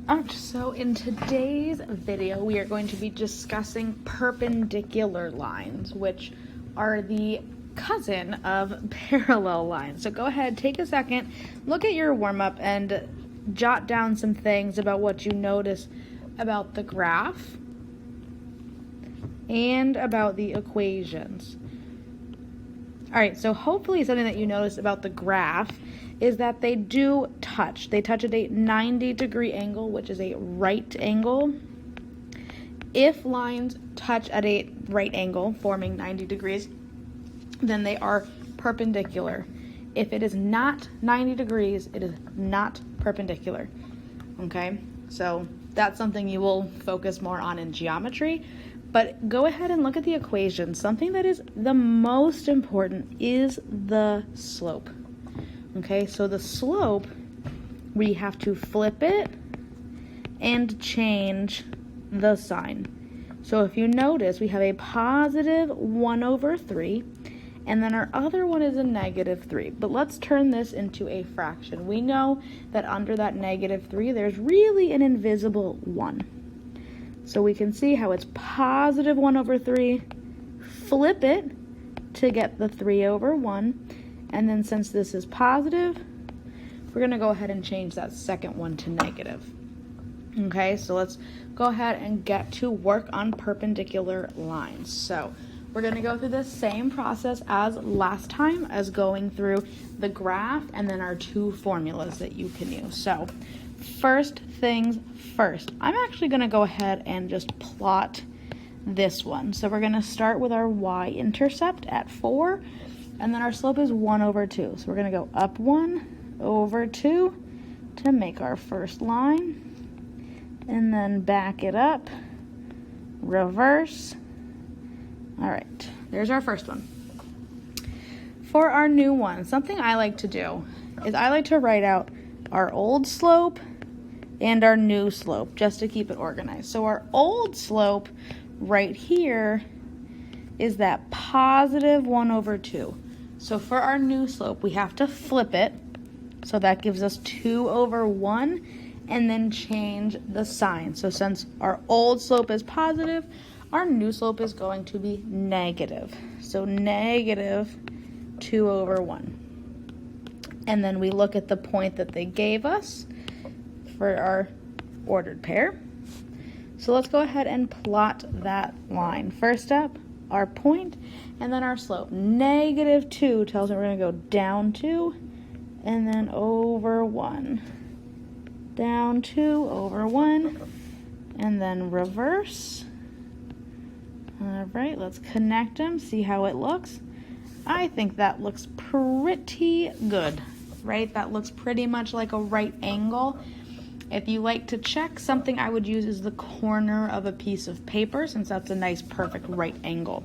Alright, so in today's video, we are going to be discussing perpendicular lines, which are the cousin of parallel lines. So go ahead, take a second, look at your warm-up, and jot down some things about what you notice about the graph and about the equations. Alright, so hopefully something that you notice about the graph is that they do touch. They touch at a 90-degree angle, which is a right angle. If lines touch at a right angle, forming 90 degrees, then they are perpendicular. If it is not 90 degrees, it is not perpendicular. Okay, so that's something you will focus more on in geometry. But go ahead and look at the equation. Something that is the most important is the slope. Okay, so the slope, we have to flip it and change the sign. So if you notice, we have a positive 1/3, and then our other one is a -3. But let's turn this into a fraction. We know that under that -3, there's really an invisible 1. So we can see how it's positive 1/3, flip it to get the 3/1, and then since this is positive, we're going to go ahead and change that second one to negative. Okay, so let's go ahead and get to work on perpendicular lines. So we're going to go through the same process as last time, as going through the graph and then our two formulas that you can use. So first things first, I'm actually going to go ahead and just plot this one. So we're going to start with our y-intercept at 4, and then our slope is 1/2. So we're going to go up 1/2 to make our first line, and then back it up, reverse. All right, there's our first one. For our new one, something I like to do is I like to write out our old slope and our new slope just to keep it organized. So our old slope right here is that positive 1/2. So for our new slope, we have to flip it. So that gives us 2/1, and then change the sign. So since our old slope is positive, our new slope is going to be negative. So negative 2/1. And then we look at the point that they gave us for our ordered pair. So let's go ahead and plot that line. First up, our point, and then our slope. -2 tells me we're going to go down 2, and then over 1. Down 2/1, and then reverse. All right, let's connect them, see how it looks. I think that looks pretty good, right? That looks pretty much like a right angle. If you like to check, something I would use is the corner of a piece of paper, since that's a nice perfect right angle.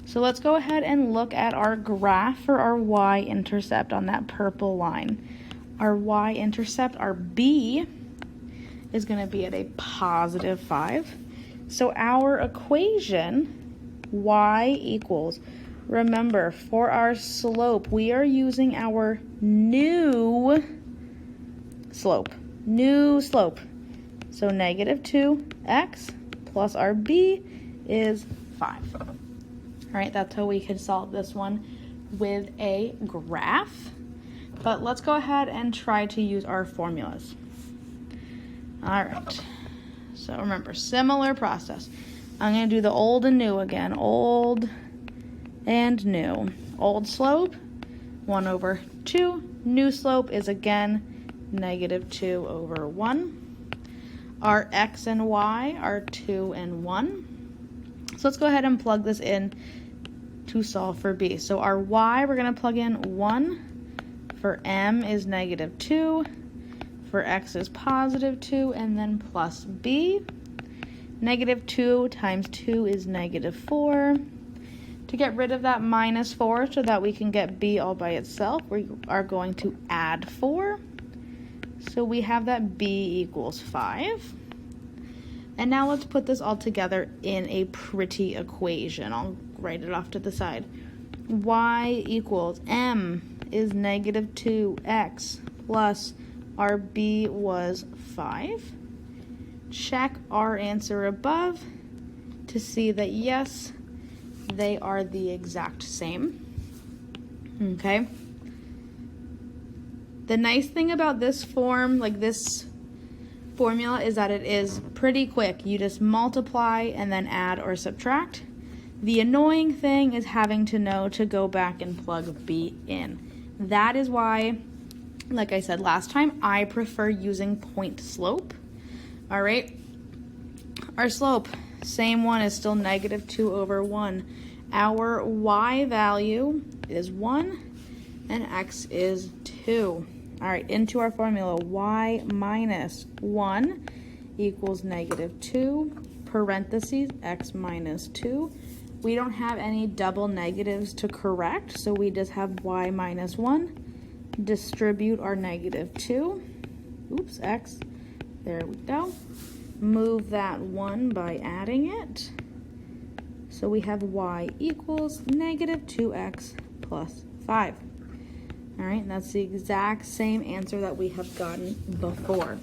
So let's go ahead and look at our graph for our y-intercept on that purple line. Our y-intercept, our b, is going to be at a positive 5. So our equation, y equals, remember, for our slope, we are using our new slope. New slope. So -2x plus our b is 5. All right, that's how we can solve this one with a graph. But let's go ahead and try to use our formulas. All right, so remember, similar process. I'm going to do the old and new again. Old and new. Old slope, 1/2. New slope is again -2/1. Our x and y are 2 and 1. So let's go ahead and plug this in to solve for b. So our y, we're going to plug in 1. For m is -2. For x is +2, and then plus b. -2 times 2 is -4. To get rid of that -4 so that we can get b all by itself, we are going to add 4. So we have that b equals 5. And now let's put this all together in a pretty equation. I'll write it off to the side. Y equals m is -2x plus our b was 5. check our answer above to see that yes, they are the exact same. Okay. The nice thing about this form, like this formula, is that it is pretty quick. You just multiply and then add or subtract. The annoying thing is having to know to go back and plug B in. That is why, like I said last time, I prefer using point slope. All right. Our slope, same one, is still -2/1. Our y value is 1 and x is 2. All right, into our formula, y minus 1 equals -2, parentheses, x minus 2. We don't have any double negatives to correct, so we just have y minus 1. Distribute our -2. Oops, x. There we go. Move that 1 by adding it. So we have y equals -2x plus 5. All right, and that's the exact same answer that we have gotten before.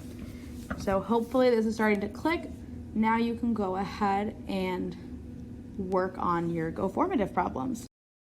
So hopefully this is starting to click. Now you can go ahead and work on your Go Formative problems.